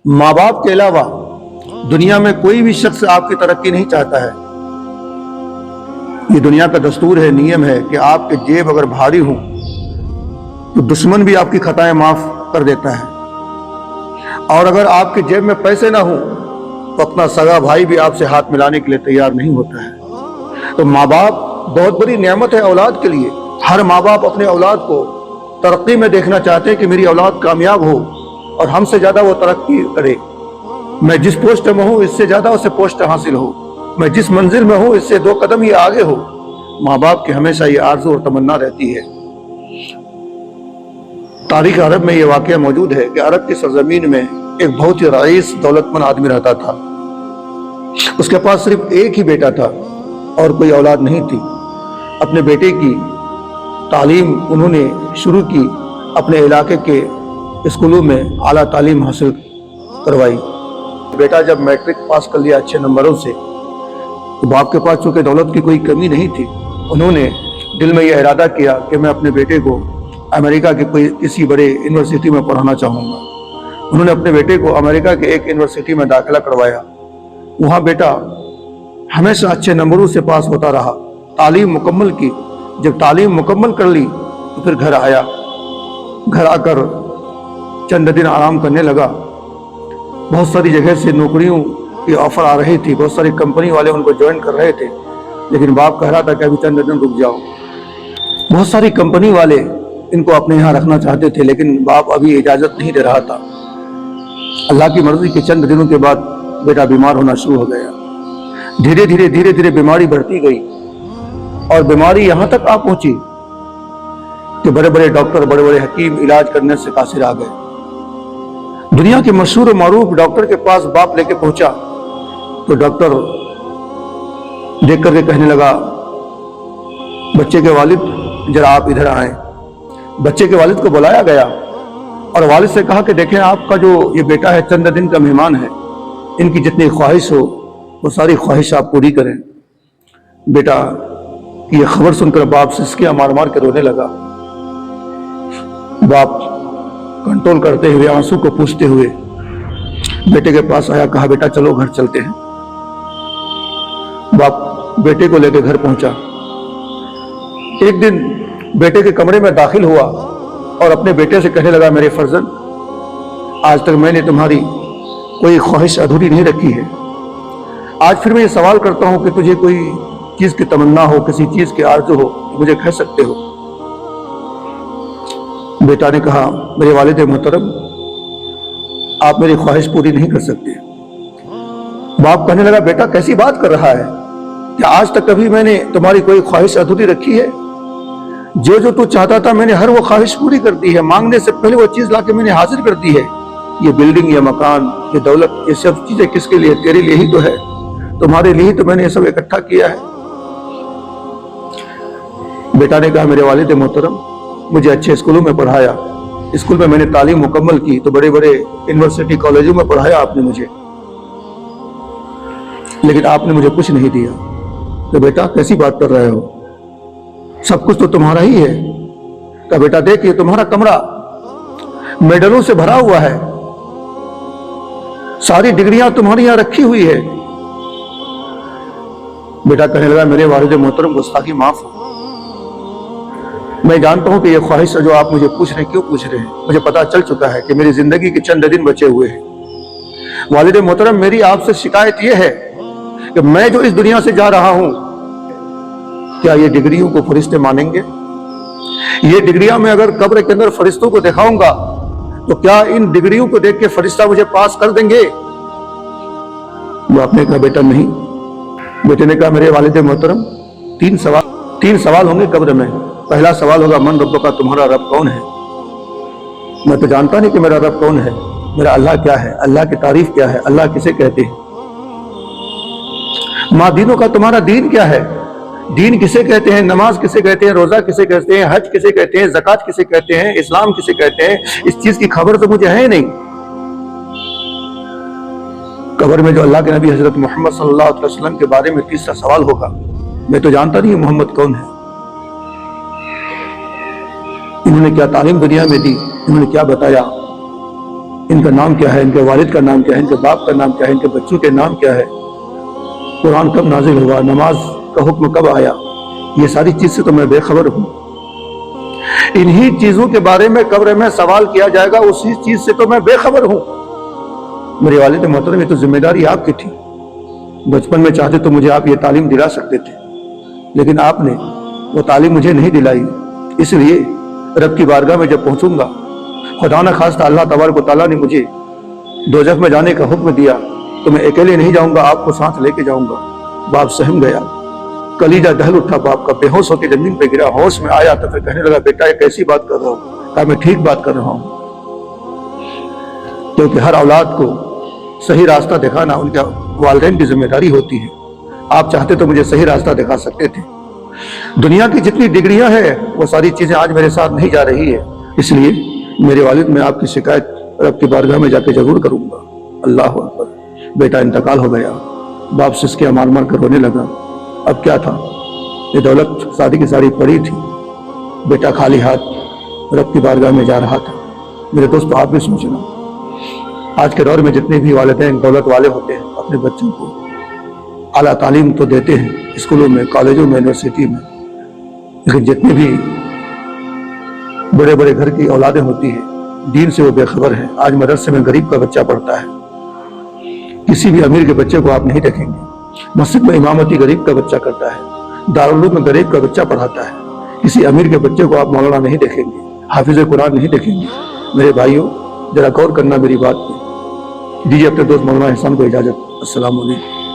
ماں باپ کے علاوہ دنیا میں کوئی بھی شخص آپ کی ترقی نہیں چاہتا ہے۔ یہ دنیا کا دستور ہے، نیم ہے کہ آپ کے جیب اگر بھاری ہوں تو دشمن بھی آپ کی خطائیں معاف کر دیتا ہے، اور اگر آپ کے جیب میں پیسے نہ ہوں تو اپنا سگا بھائی بھی آپ سے ہاتھ ملانے کے لیے تیار نہیں ہوتا ہے۔ تو ماں باپ بہت بڑی نعمت ہے اولاد کے لیے۔ ہر ماں باپ اپنے اولاد کو ترقی میں دیکھنا چاہتے ہیں کہ میری اولاد کامیاب ہو اور ہم سے زیادہ وہ ترقی کرے، میں جس پوسٹ میں ہوں اس سے زیادہ اسے پوسٹ حاصل ہو، میں جس منزل میں ہوں اس سے 2 قدم ہی آگے ہو۔ ماں باپ کی ہمیشہ یہ آرزو اور تمنا رہتی ہے۔ تاریخ عرب میں یہ واقعہ موجود ہے کہ عرب کی سرزمین میں ایک بہت ہی رئیس دولت مند آدمی رہتا تھا۔ اس کے پاس صرف ایک ہی بیٹا تھا اور کوئی اولاد نہیں تھی۔ اپنے بیٹے کی تعلیم انہوں نے شروع کی، اپنے علاقے کے اسکولوں میں اعلیٰ تعلیم حاصل کروائی۔ بیٹا جب میٹرک پاس کر لیا اچھے نمبروں سے تو باپ کے پاس چونکہ دولت کی کوئی کمی نہیں تھی، انہوں نے دل میں یہ ارادہ کیا کہ میں اپنے بیٹے کو امریکہ کے کسی بڑے یونیورسٹی میں پڑھانا چاہوں گا۔ انہوں نے اپنے بیٹے کو امریکہ کے ایک یونیورسٹی میں داخلہ کروایا۔ وہاں بیٹا ہمیشہ اچھے نمبروں سے پاس ہوتا رہا، تعلیم مکمل کی۔ جب تعلیم مکمل کر لی تو پھر گھر آیا۔ گھر آ کر چند دن آرام کرنے لگا۔ بہت ساری جگہ سے نوکریوں کی آفر آ رہی تھی، بہت ساری کمپنی والے ان کو جوائن کر رہے تھے، لیکن باپ کہہ رہا تھا کہ ابھی چند دن رک جاؤ۔ بہت ساری کمپنی والے ان کو اپنے یہاں رکھنا چاہتے تھے، لیکن باپ ابھی اجازت نہیں دے رہا تھا۔ اللہ کی مرضی کے چند دنوں کے بعد بیٹا بیمار ہونا شروع ہو گیا۔ دھیرے دھیرے بیماری بڑھتی گئی اور بیماری یہاں تک آ پہنچی کہ بڑے بڑے ڈاکٹر، بڑے بڑے حکیم علاج کرنے سے قاصر آ گئے۔ دنیا کے مشہور و معروف ڈاکٹر کے پاس باپ لے کے پہنچا تو ڈاکٹر دیکھ کر کے کہنے لگا، بچے کے والد ذرا آپ ادھر آئیں۔ بچے کے والد کو بلایا گیا اور والد سے کہا کہ دیکھیں آپ کا جو یہ بیٹا ہے چند دن کا مہمان ہے، ان کی جتنی خواہش ہو وہ ساری خواہش آپ پوری کریں۔ بیٹا یہ خبر سن کر باپ سسکیاں مار مار کے رونے لگا۔ باپ کنٹرول کرتے ہوئے، آنسو کو پوچھتے ہوئے بیٹے کے پاس آیا، کہا بیٹا چلو گھر چلتے ہیں۔ باپ بیٹے کو لے کے گھر پہنچا۔ ایک دن بیٹے کے کمرے میں داخل ہوا اور اپنے بیٹے سے کہنے لگا، میرے فرزند، آج تک میں نے تمہاری کوئی خواہش ادھوری نہیں رکھی ہے۔ آج پھر میں یہ سوال کرتا ہوں کہ تجھے کوئی چیز کی تمنا ہو، کسی چیز کی آرزو ہو تو مجھے کہہ سکتے ہو۔ بیٹا نے کہا، میرے والد محترم، آپ میری خواہش پوری نہیں کر سکتے۔ باپ کہنے لگا، بیٹا کیسی بات کر رہا ہے؟ کیا آج تک کبھی میں نے تمہاری کوئی خواہش ادھوری رکھی ہے؟ جو تو چاہتا تھا میں نے ہر وہ خواہش پوری کر دی ہے۔ مانگنے سے پہلے وہ چیز لا کے میں نے حاضر کر دی ہے۔ یہ بلڈنگ، یہ مکان، یہ دولت، یہ سب چیزیں کس کے لیے؟ تیرے لیے ہی تو ہے، تمہارے لیے ہی تو میں نے یہ سب اکٹھا کیا ہے۔ بیٹا نے کہا، میرے والد محترم، مجھے اچھے اسکولوں میں پڑھایا، اسکول میں میں نے تعلیم مکمل کی، تو بڑے بڑے یونیورسٹی کالجوں میں پڑھایا آپ نے مجھے، لیکن آپ نے مجھے کچھ نہیں دیا۔ تو بیٹا کیسی بات کر رہے ہو؟ سب کچھ تو تمہارا ہی ہے۔ کہا، بیٹا دیکھ یہ تمہارا کمرہ میڈلوں سے بھرا ہوا ہے، ساری ڈگریاں تمہاری یہاں رکھی ہوئی ہے۔ بیٹا کہنے لگا، میرے والد محترم گستاخی معاف ہو، میں جانتا ہوں کہ یہ خواہش جو آپ مجھے پوچھ رہے ہیں کیوں پوچھ رہے ہیں، مجھے پتا چل چکا ہے کہ میری زندگی کے چند دن بچے ہوئے ہیں۔ والد محترم، میری آپ سے شکایت یہ ہے کہ میں جو اس دنیا سے جا رہا ہوں، کیا یہ ڈگریوں کو فرشتے مانیں گے؟ یہ ڈگریاں میں اگر قبر کے اندر فرشتوں کو دکھاؤں گا تو کیا ان ڈگریوں کو دیکھ کے فرشتہ مجھے پاس کر دیں گے؟ باپ نے کہا، بیٹا نہیں۔ بیٹے نے کہا، میرے والد محترم، تین سوال ہوں گے قبر میں۔ پہلا سوال ہوگا، من رب کا، تمہارا رب کون ہے؟ میں تو جانتا نہیں کہ میرا رب کون ہے، میرا اللہ کیا ہے، اللہ کی تعریف کیا ہے، اللہ کسے کہتے ہیں؟ ماں دینوں کا، تمہارا دین کیا ہے، دین کسے کہتے ہیں، نماز کسے کہتے ہیں، روزہ کسے کہتے ہیں، حج کسے کہتے ہیں، زکوٰۃ کسے کہتے ہیں، اسلام کسے کہتے ہیں؟ اس چیز کی خبر تو مجھے ہے نہیں۔ قبر میں جو اللہ کے نبی حضرت محمد صلی اللہ علیہ وسلم کے بارے میں تیسرا سوال ہوگا، میں تو جانتا نہیں محمد کون ہے، انہوں نے کیا تعلیم دنیا میں دی، انہوں نے کیا بتایا، ان کا نام کیا ہے، ان کے والد کا نام کیا ہے، ان کے باپ کا نام کیا ہے، ان کے بچوں کے نام کیا ہے، قرآن کب نازل ہوا، نماز کا حکم کب آیا، یہ ساری چیز سے تو میں بے خبر ہوں۔ انہی چیزوں کے بارے میں قبر میں سوال کیا جائے گا، اسی چیز سے تو میں بے خبر ہوں۔ میرے والد محترم، یہ تو ذمہ داری آپ کی تھی۔ بچپن میں چاہتے تو مجھے آپ یہ تعلیم دلا سکتے تھے، لیکن آپ نے وہ تعلیم مجھے نہیں دلائی۔ اس لیے رب کی بارگاہ میں جب پہنچوں گا، خدا نہ خواستہ اللہ تبارک و تعالیٰ نے مجھے دوزخ میں جانے کا حکم دیا تو میں اکیلے نہیں جاؤں گا، آپ کو ساتھ لے کے جاؤں گا۔ باپ سہم گیا، کلیجہ دہل اٹھا باپ کا، بے ہوش ہو کے زمین پہ گرا۔ ہوش میں آیا تو پھر کہنے لگا، بیٹا یہ کیسی بات کر رہا ہوں؟ کہا میں ٹھیک بات کر رہا ہوں، کیونکہ ہر اولاد کو صحیح راستہ دکھانا ان کے والدین کی ذمہ داری ہوتی ہے۔ آپ چاہتے تو مجھے صحیح راستہ دکھا سکتے تھے۔ دنیا کی جتنی ڈگریاں ہیں وہ ساری چیزیں آج میرے ساتھ نہیں جا رہی ہے، اس لیے میرے والد میں آپ کی شکایت رب کی بارگاہ میں جا کے ضرور کروں گا۔ اللہ اکبر، بیٹا انتقال ہو گیا۔ باپ سسکیاں مار مار کر رونے لگا۔ اب کیا تھا، یہ دولت ساری کی ساری پڑی تھی، بیٹا خالی ہاتھ رب کی بارگاہ میں جا رہا تھا۔ میرے دوست آپ بھی سوچنا، آج کے دور میں جتنے بھی والدین دولت والے ہوتے ہیں اپنے بچوں کو اعلیٰ تعلیم تو دیتے ہیں اسکولوں میں، کالجوں میں، یونیورسٹی میں، لیکن جتنے بھی بڑے بڑے گھر کی اولادیں ہوتی ہیں دین سے وہ بے خبر ہیں۔ آج مدرسے میں غریب کا بچہ پڑھتا ہے، کسی بھی امیر کے بچے کو آپ نہیں دیکھیں گے۔ مسجد میں امامتی غریب کا بچہ کرتا ہے، دارالعلوم میں غریب کا بچہ پڑھاتا ہے، کسی امیر کے بچے کو آپ مولانا نہیں دیکھیں گے، حافظ قرآن نہیں دیکھیں گے۔ میرے بھائیوں، ذرا غور کرنا میری بات پہ۔ دیجیے اپنے دوست مولانا احسان کو اجازت۔ السلام علیکم۔